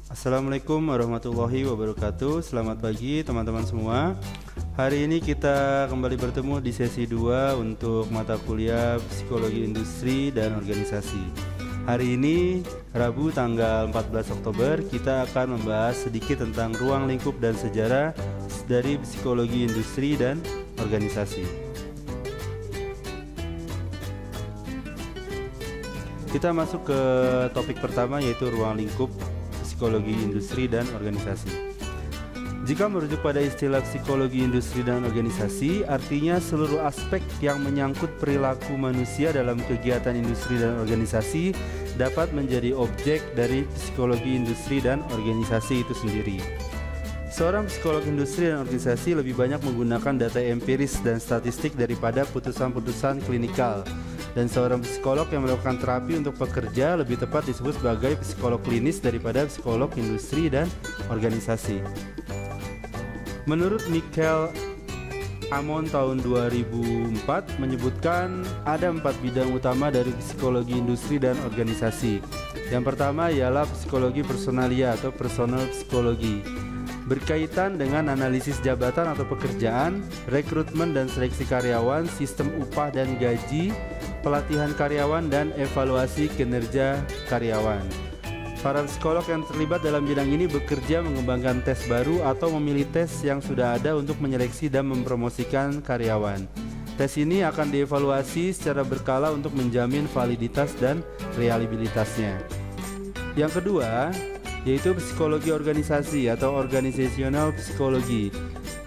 Assalamualaikum warahmatullahi wabarakatuh. Selamat pagi teman-teman semua. Hari ini kita kembali bertemu di sesi 2 untuk mata kuliah Psikologi Industri dan Organisasi. Hari ini Rabu tanggal 14 Oktober kita akan membahas sedikit tentang ruang lingkup dan sejarah dari Psikologi Industri dan Organisasi. Kita masuk ke topik pertama, yaitu ruang lingkup psikologi industri dan organisasi. Jika merujuk pada istilah psikologi industri dan organisasi, artinya seluruh aspek yang menyangkut perilaku manusia dalam kegiatan industri dan organisasi dapat menjadi objek dari psikologi industri dan organisasi itu sendiri. Seorang psikolog industri dan organisasi lebih banyak menggunakan data empiris dan statistik daripada putusan-putusan klinikal. Dan seorang psikolog yang melakukan terapi untuk pekerja lebih tepat disebut sebagai psikolog klinis daripada psikolog industri dan organisasi. Menurut Michael Amon tahun 2004 menyebutkan ada 4 bidang utama dari psikologi industri dan organisasi. Yang pertama ialah psikologi personalia atau personal psikologi, berkaitan dengan analisis jabatan atau pekerjaan, rekrutmen dan seleksi karyawan, sistem upah dan gaji, pelatihan karyawan, dan evaluasi kinerja karyawan. Para psikolog yang terlibat dalam bidang ini bekerja mengembangkan tes baru atau memilih tes yang sudah ada untuk menyeleksi dan mempromosikan karyawan. Tes ini akan dievaluasi secara berkala untuk menjamin validitas dan reliabilitasnya. Yang kedua, yaitu psikologi organisasi atau organizational psychology.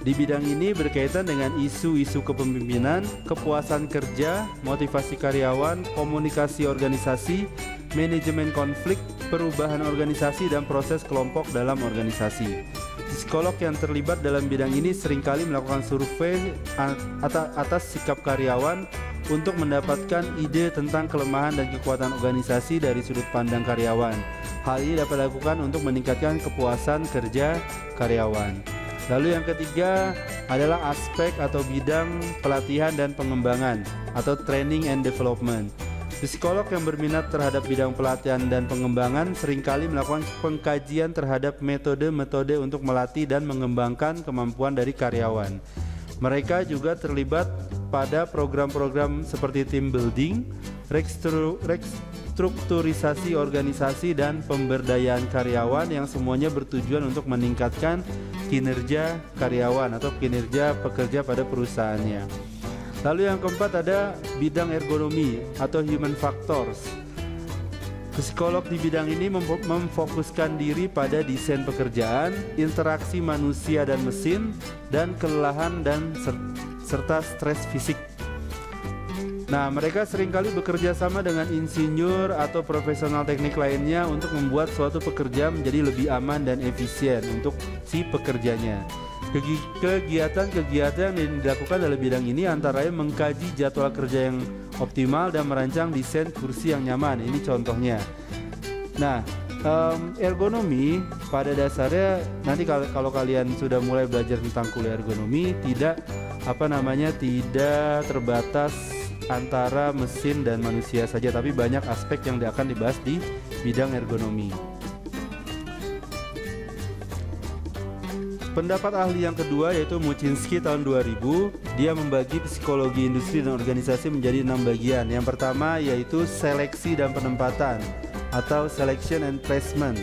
Di bidang ini berkaitan dengan isu-isu kepemimpinan, kepuasan kerja, motivasi karyawan, komunikasi organisasi, manajemen konflik, perubahan organisasi, dan proses kelompok dalam organisasi. Psikolog yang terlibat dalam bidang ini seringkali melakukan survei atas sikap karyawan untuk mendapatkan ide tentang kelemahan dan kekuatan organisasi dari sudut pandang karyawan. Hal ini dapat dilakukan untuk meningkatkan kepuasan kerja karyawan. Lalu yang ketiga adalah aspek atau bidang pelatihan dan pengembangan atau training and development. Psikolog yang berminat terhadap bidang pelatihan dan pengembangan seringkali melakukan pengkajian terhadap metode-metode untuk melatih dan mengembangkan kemampuan dari karyawan. Mereka juga terlibat pada program-program seperti team building, restrukturisasi organisasi, dan pemberdayaan karyawan yang semuanya bertujuan untuk meningkatkan kinerja karyawan atau kinerja pekerja pada perusahaannya. Lalu yang keempat ada bidang ergonomi atau human factors. Psikolog di bidang ini memfokuskan diri pada desain pekerjaan, interaksi manusia dan mesin, dan kelelahan dan serta stres fisik. Nah, mereka seringkali bekerja sama dengan insinyur atau profesional teknik lainnya untuk membuat suatu pekerjaan menjadi lebih aman dan efisien untuk si pekerjanya. Kegiatan-kegiatan yang dilakukan dalam bidang ini antara lain mengkaji jadwal kerja yang optimal dan merancang desain kursi yang nyaman. Ini contohnya. Nah, ergonomi pada dasarnya nanti kalau kalian sudah mulai belajar tentang kuliah ergonomi tidak terbatas antara mesin dan manusia saja, tapi banyak aspek yang akan dibahas di bidang ergonomi. Pendapat ahli yang kedua yaitu Muchinsky tahun 2000. Dia membagi psikologi industri dan organisasi menjadi 6 bagian. Yang pertama yaitu seleksi dan penempatan atau selection and placement,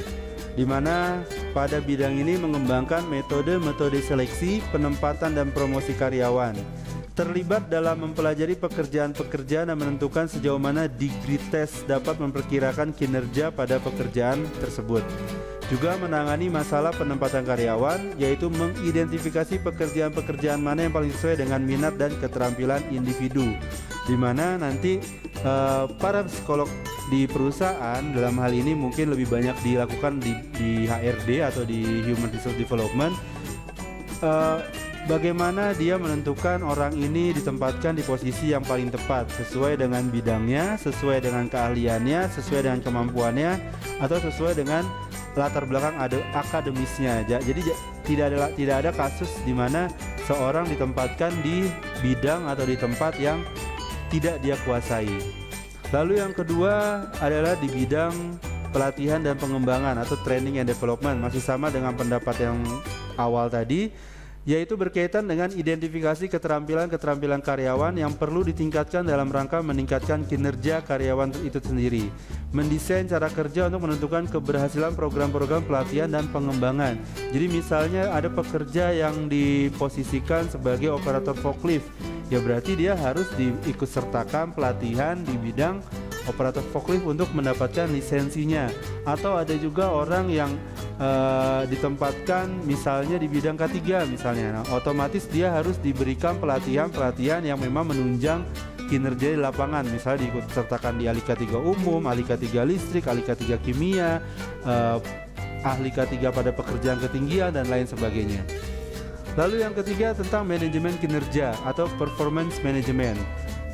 di mana pada bidang ini mengembangkan metode-metode seleksi, penempatan, dan promosi karyawan. Terlibat dalam mempelajari pekerjaan-pekerjaan dan menentukan sejauh mana degree test dapat memperkirakan kinerja pada pekerjaan tersebut. Juga menangani masalah penempatan karyawan, yaitu mengidentifikasi pekerjaan-pekerjaan mana yang paling sesuai dengan minat dan keterampilan individu, di mana nanti para psikolog di perusahaan dalam hal ini mungkin lebih banyak dilakukan di HRD atau di Human Resource Development. Bagaimana dia menentukan orang ini ditempatkan di posisi yang paling tepat sesuai dengan bidangnya, sesuai dengan keahliannya, sesuai dengan kemampuannya, atau sesuai dengan latar belakang akademisnya. Jadi tidak ada kasus di mana seorang ditempatkan di bidang atau di tempat yang tidak dia kuasai. Lalu yang kedua adalah di bidang pelatihan dan pengembangan atau training and development, masih sama dengan pendapat yang awal tadi, yaitu berkaitan dengan identifikasi keterampilan-keterampilan karyawan yang perlu ditingkatkan dalam rangka meningkatkan kinerja karyawan itu sendiri. Mendesain cara kerja untuk menentukan keberhasilan program-program pelatihan dan pengembangan. Jadi misalnya ada pekerja yang diposisikan sebagai operator forklift, ya berarti dia harus diikutsertakan pelatihan di bidang operator forklift untuk mendapatkan lisensinya. Atau ada juga orang yang ditempatkan misalnya di bidang K3 misalnya, nah, otomatis dia harus diberikan pelatihan-pelatihan yang memang menunjang kinerja di lapangan, misalnya diikutsertakan di ahli K3 umum, ahli K3 listrik, ahli K3 kimia, ahli K3 pada pekerjaan ketinggian dan lain sebagainya. Lalu yang ketiga tentang manajemen kinerja atau performance management,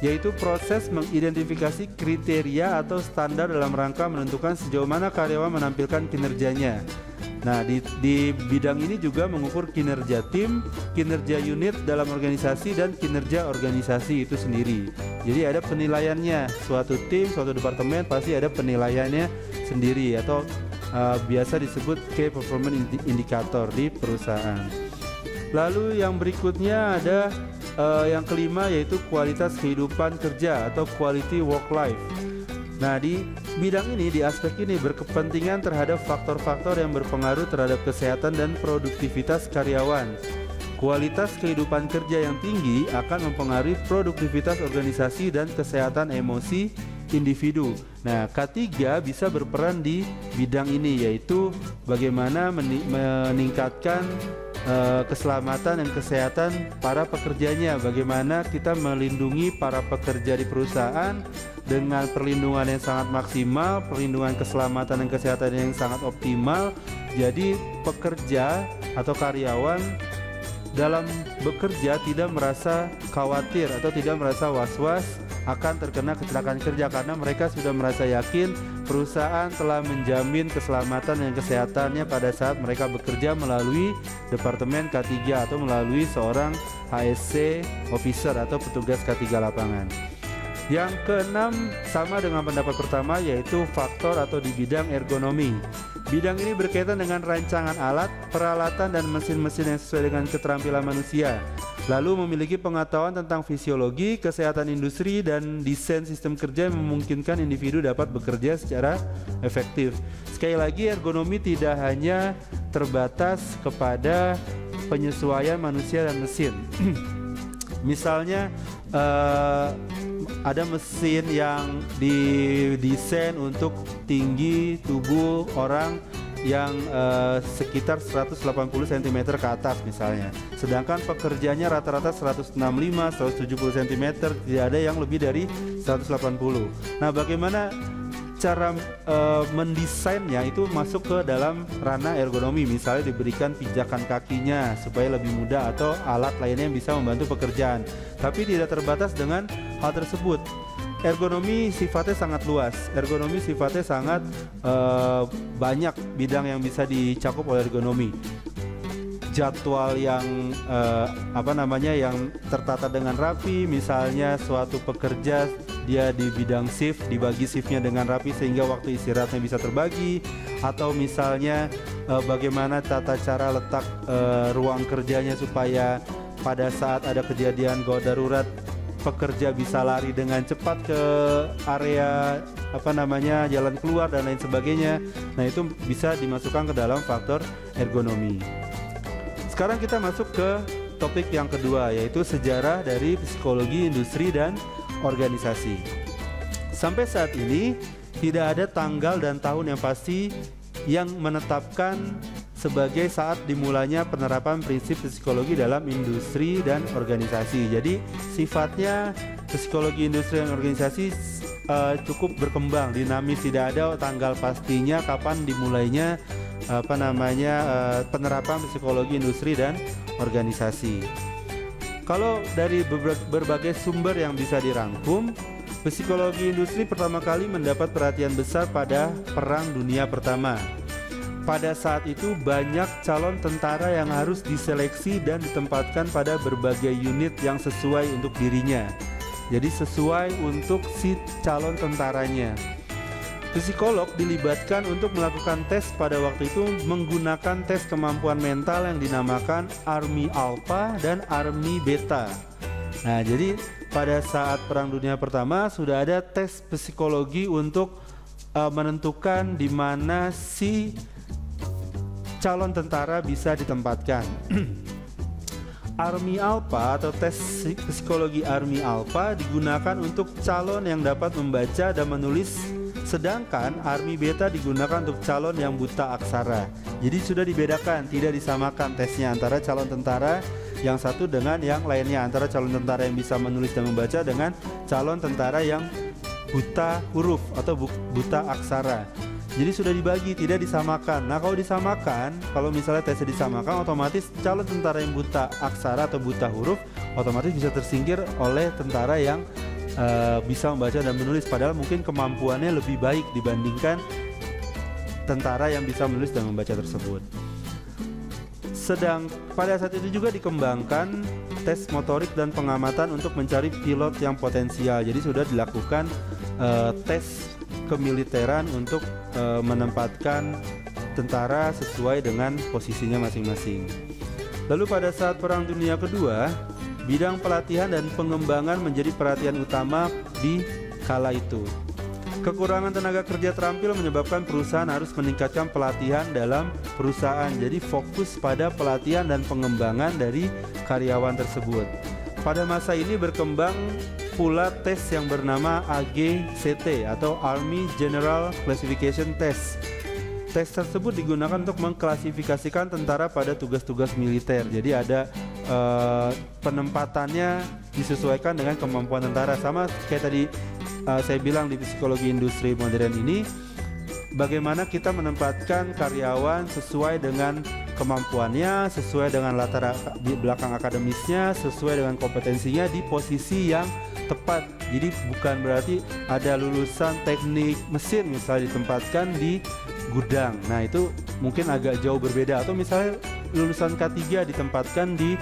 yaitu proses mengidentifikasi kriteria atau standar dalam rangka menentukan sejauh mana karyawan menampilkan kinerjanya. Nah, di bidang ini juga mengukur kinerja tim, kinerja unit dalam organisasi, dan kinerja organisasi itu sendiri. Jadi ada penilaiannya, suatu tim, suatu departemen pasti ada penilaiannya sendiri atau biasa disebut key performance indicator di perusahaan. Lalu yang berikutnya ada yang kelima, yaitu kualitas kehidupan kerja atau quality work life. Nah, di bidang ini, di aspek ini berkepentingan terhadap faktor-faktor yang berpengaruh terhadap kesehatan dan produktivitas karyawan. Kualitas kehidupan kerja yang tinggi akan mempengaruhi produktivitas organisasi dan kesehatan emosi individu. Nah, K3 bisa berperan di bidang ini, yaitu bagaimana meningkatkan keselamatan dan kesehatan para pekerjanya, bagaimana kita melindungi para pekerja di perusahaan dengan perlindungan yang sangat maksimal, perlindungan keselamatan dan kesehatan yang sangat optimal. Jadi pekerja atau karyawan dalam bekerja tidak merasa khawatir atau tidak merasa was-was akan terkena kecelakaan kerja, karena mereka sudah merasa yakin perusahaan telah menjamin keselamatan dan kesehatannya pada saat mereka bekerja melalui Departemen K3 atau melalui seorang HSC officer atau petugas K3 lapangan. Yang keenam sama dengan pendapat pertama, yaitu faktor atau di bidang ergonomi. Bidang ini berkaitan dengan rancangan alat, peralatan, dan mesin-mesin yang sesuai dengan keterampilan manusia. Lalu memiliki pengetahuan tentang fisiologi, kesehatan industri, dan desain sistem kerja yang memungkinkan individu dapat bekerja secara efektif. Sekali lagi, ergonomi tidak hanya terbatas kepada penyesuaian manusia dan mesin. Misalnya ada mesin yang didesain untuk tinggi tubuh orang yang sekitar 180 cm ke atas misalnya, sedangkan pekerjanya rata-rata 165, 170 cm, tidak ada yang lebih dari 180. Nah, bagaimana cara mendesainnya itu masuk ke dalam ranah ergonomi, misalnya diberikan pijakan kakinya supaya lebih mudah atau alat lainnya yang bisa membantu pekerjaan. Tapi tidak terbatas dengan hal tersebut. Ergonomi sifatnya sangat luas. Ergonomi sifatnya sangat banyak bidang yang bisa dicakup oleh ergonomi. Jadwal yang yang tertata dengan rapi, misalnya suatu pekerja dia di bidang shift, dibagi shiftnya dengan rapi sehingga waktu istirahatnya bisa terbagi, atau misalnya bagaimana tata cara letak ruang kerjanya supaya pada saat ada kejadian gawat darurat pekerja bisa lari dengan cepat ke area jalan keluar dan lain sebagainya. Nah, itu bisa dimasukkan ke dalam faktor ergonomi. Sekarang kita masuk ke topik yang kedua, yaitu sejarah dari psikologi industri dan organisasi. Sampai saat ini tidak ada tanggal dan tahun yang pasti yang menetapkan sebagai saat dimulainya penerapan prinsip psikologi dalam industri dan organisasi. Jadi sifatnya psikologi industri dan organisasi cukup berkembang, dinamis, tidak ada tanggal pastinya kapan dimulainya penerapan psikologi industri dan organisasi. Kalau dari berbagai sumber yang bisa dirangkum, psikologi industri pertama kali mendapat perhatian besar pada Perang Dunia Pertama. Pada saat itu banyak calon tentara yang harus diseleksi dan ditempatkan pada berbagai unit yang sesuai untuk dirinya. Jadi sesuai untuk si calon tentaranya. Psikolog dilibatkan untuk melakukan tes pada waktu itu menggunakan tes kemampuan mental yang dinamakan Army Alpha dan Army Beta. Nah, jadi pada saat Perang Dunia Pertama sudah ada tes psikologi untuk menentukan di mana si calon tentara bisa ditempatkan. Army Alpha atau tes psikologi Army Alpha digunakan untuk calon yang dapat membaca dan menulis, sedangkan Army Beta digunakan untuk calon yang buta aksara. Jadi sudah dibedakan, tidak disamakan tesnya antara calon tentara yang satu dengan yang lainnya, antara calon tentara yang bisa menulis dan membaca dengan calon tentara yang buta huruf atau buta aksara. Jadi sudah dibagi, tidak disamakan. Nah, kalau disamakan, kalau misalnya tesnya disamakan, otomatis calon tentara yang buta aksara atau buta huruf otomatis bisa tersingkir oleh tentara yang bisa membaca dan menulis, padahal mungkin kemampuannya lebih baik dibandingkan tentara yang bisa menulis dan membaca tersebut. Sedang pada saat itu juga dikembangkan tes motorik dan pengamatan untuk mencari pilot yang potensial. Jadi sudah dilakukan tes kemiliteran untuk menempatkan tentara sesuai dengan posisinya masing-masing. Lalu pada saat Perang Dunia Kedua, bidang pelatihan dan pengembangan menjadi perhatian utama di kala itu. Kekurangan tenaga kerja terampil menyebabkan perusahaan harus meningkatkan pelatihan dalam perusahaan. Jadi fokus pada pelatihan dan pengembangan dari karyawan tersebut. Pada masa ini berkembang pula tes yang bernama AGCT atau Army General Classification Test. Tes tersebut digunakan untuk mengklasifikasikan tentara pada tugas-tugas militer. Jadi ada penempatannya disesuaikan dengan kemampuan tentara. Sama kayak tadi saya bilang di psikologi industri modern ini, bagaimana kita menempatkan karyawan sesuai dengan kemampuannya, sesuai dengan latar belakang akademisnya, sesuai dengan kompetensinya di posisi yang tepat. Jadi bukan berarti ada lulusan teknik mesin misalnya ditempatkan di gudang. Nah, itu mungkin agak jauh berbeda. Atau misalnya lulusan K3 ditempatkan di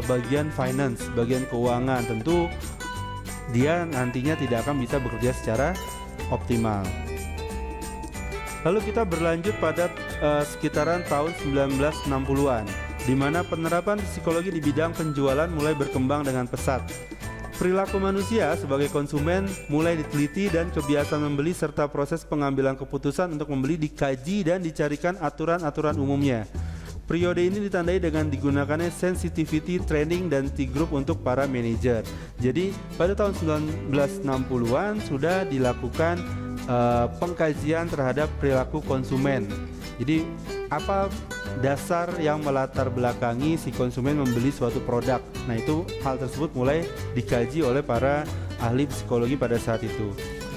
bagian finance, bagian keuangan. Tentu dia nantinya tidak akan bisa bekerja secara optimal. Lalu kita berlanjut pada sekitaran tahun 1960-an, di mana penerapan psikologi di bidang penjualan mulai berkembang dengan pesat. Perilaku manusia sebagai konsumen mulai diteliti dan kebiasaan membeli serta proses pengambilan keputusan untuk membeli dikaji dan dicarikan aturan-aturan umumnya. Periode ini ditandai dengan digunakannya sensitivity training dan T-group untuk para manajer. Jadi pada tahun 1960-an sudah dilakukan pengkajian terhadap perilaku konsumen. Jadi apa dasar yang melatar belakangi si konsumen membeli suatu produk. Nah, itu hal tersebut mulai dikaji oleh para ahli psikologi pada saat itu.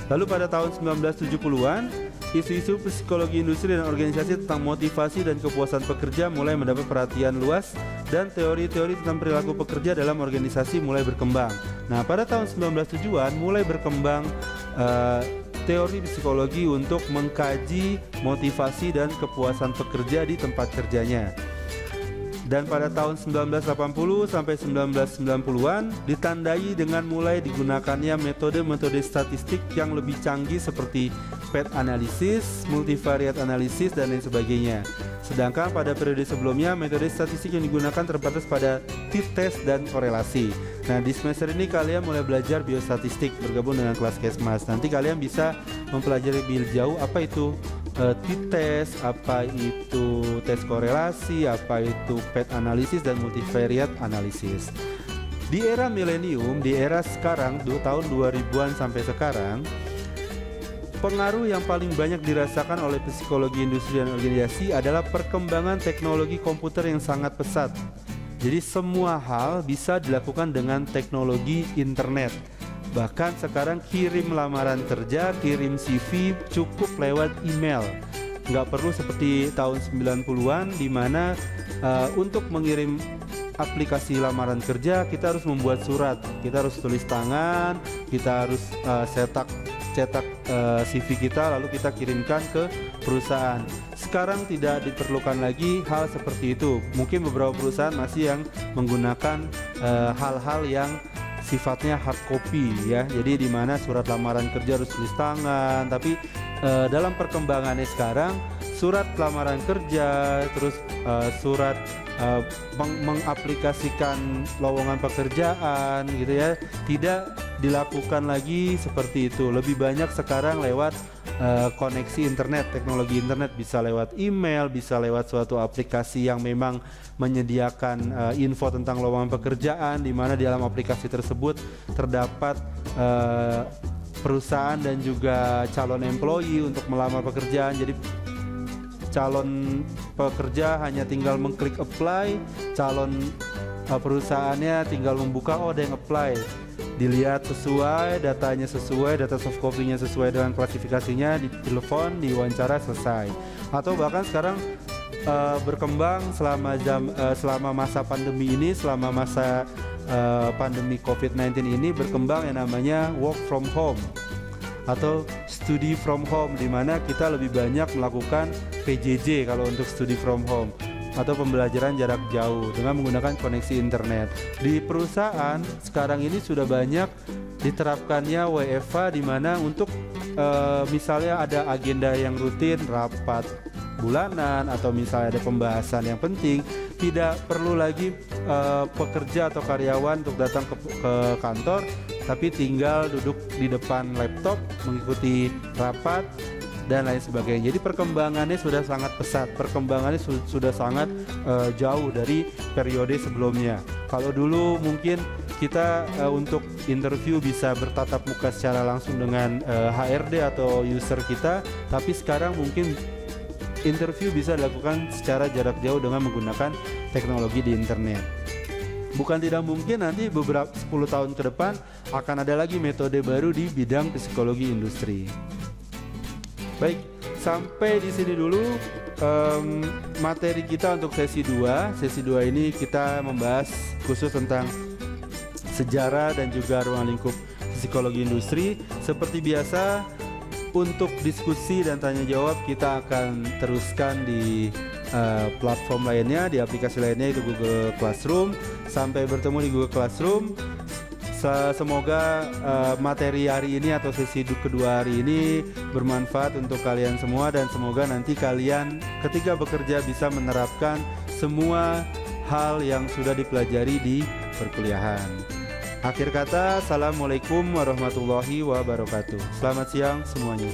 Lalu pada tahun 1970-an, isu-isu psikologi industri dan organisasi tentang motivasi dan kepuasan pekerja mulai mendapat perhatian luas dan teori-teori tentang perilaku pekerja dalam organisasi mulai berkembang. Nah, pada tahun 1970-an mulai berkembang teori psikologi untuk mengkaji motivasi dan kepuasan pekerja di tempat kerjanya. Dan pada tahun 1980 sampai 1990-an ditandai dengan mulai digunakannya metode-metode statistik yang lebih canggih seperti PET analysis, multivariate analysis, dan lain sebagainya. Sedangkan pada periode sebelumnya metode statistik yang digunakan terbatas pada t-test dan korelasi. Nah, di semester ini kalian mulai belajar biostatistik bergabung dengan kelas Kesmas. Nanti kalian bisa mempelajari lebih jauh apa itu t-test, apa itu tes korelasi, apa itu PET analisis dan multivariate analisis. Di era milenium, di era sekarang, tahun 2000-an sampai sekarang, pengaruh yang paling banyak dirasakan oleh psikologi industri dan organisasi adalah perkembangan teknologi komputer yang sangat pesat. Jadi semua hal bisa dilakukan dengan teknologi internet. Bahkan sekarang kirim lamaran kerja, kirim CV cukup lewat email. Nggak perlu seperti tahun 90-an di mana untuk mengirim aplikasi lamaran kerja kita harus membuat surat, kita harus tulis tangan, kita harus cetak CV kita lalu kita kirimkan ke perusahaan. Sekarang tidak diperlukan lagi hal seperti itu. Mungkin beberapa perusahaan masih yang menggunakan hal-hal yang sifatnya hard copy ya. Jadi di mana surat lamaran kerja harus tulis tangan, tapi dalam perkembangannya sekarang surat lamaran kerja, terus surat mengaplikasikan lowongan pekerjaan gitu ya, tidak dilakukan lagi seperti itu. Lebih banyak sekarang lewat koneksi internet, teknologi internet, bisa lewat email, bisa lewat suatu aplikasi yang memang menyediakan info tentang lowongan pekerjaan, di mana di dalam aplikasi tersebut terdapat perusahaan dan juga calon employee untuk melamar pekerjaan. Jadi calon pekerja hanya tinggal mengklik apply, calon perusahaannya tinggal membuka, oh ada yang apply, dilihat sesuai, datanya sesuai, data soft copy-nya sesuai dengan klasifikasinya, ditelepon, diwawancara, selesai. Atau bahkan sekarang berkembang selama masa pandemi ini, selama masa pandemi COVID-19 ini, berkembang yang namanya work from home atau study from home, di mana kita lebih banyak melakukan PJJ kalau untuk study from home atau pembelajaran jarak jauh dengan menggunakan koneksi internet. Di perusahaan sekarang ini sudah banyak diterapkannya WFH, di mana untuk misalnya ada agenda yang rutin, rapat bulanan, atau misalnya ada pembahasan yang penting, tidak perlu lagi pekerja atau karyawan untuk datang ke kantor, tapi tinggal duduk di depan laptop mengikuti rapat dan lain sebagainya. Jadi perkembangannya sudah sangat pesat, perkembangannya sudah sangat jauh dari periode sebelumnya. Kalau dulu mungkin kita untuk interview bisa bertatap muka secara langsung dengan HRD atau user kita, tapi sekarang mungkin interview bisa dilakukan secara jarak jauh dengan menggunakan teknologi di internet. Bukan tidak mungkin nanti beberapa 10 tahun ke depan akan ada lagi metode baru di bidang psikologi industri. Baik, sampai di sini dulu materi kita untuk sesi 2. Sesi 2 ini kita membahas khusus tentang sejarah dan juga ruang lingkup psikologi industri. Seperti biasa, untuk diskusi dan tanya jawab kita akan teruskan di platform lainnya, di aplikasi lainnya, itu Google Classroom. Sampai bertemu di Google Classroom. Semoga materi hari ini atau sesi kedua hari ini bermanfaat untuk kalian semua, dan semoga nanti kalian ketika bekerja bisa menerapkan semua hal yang sudah dipelajari di perkuliahan. Akhir kata, assalamualaikum warahmatullahi wabarakatuh. Selamat siang semuanya.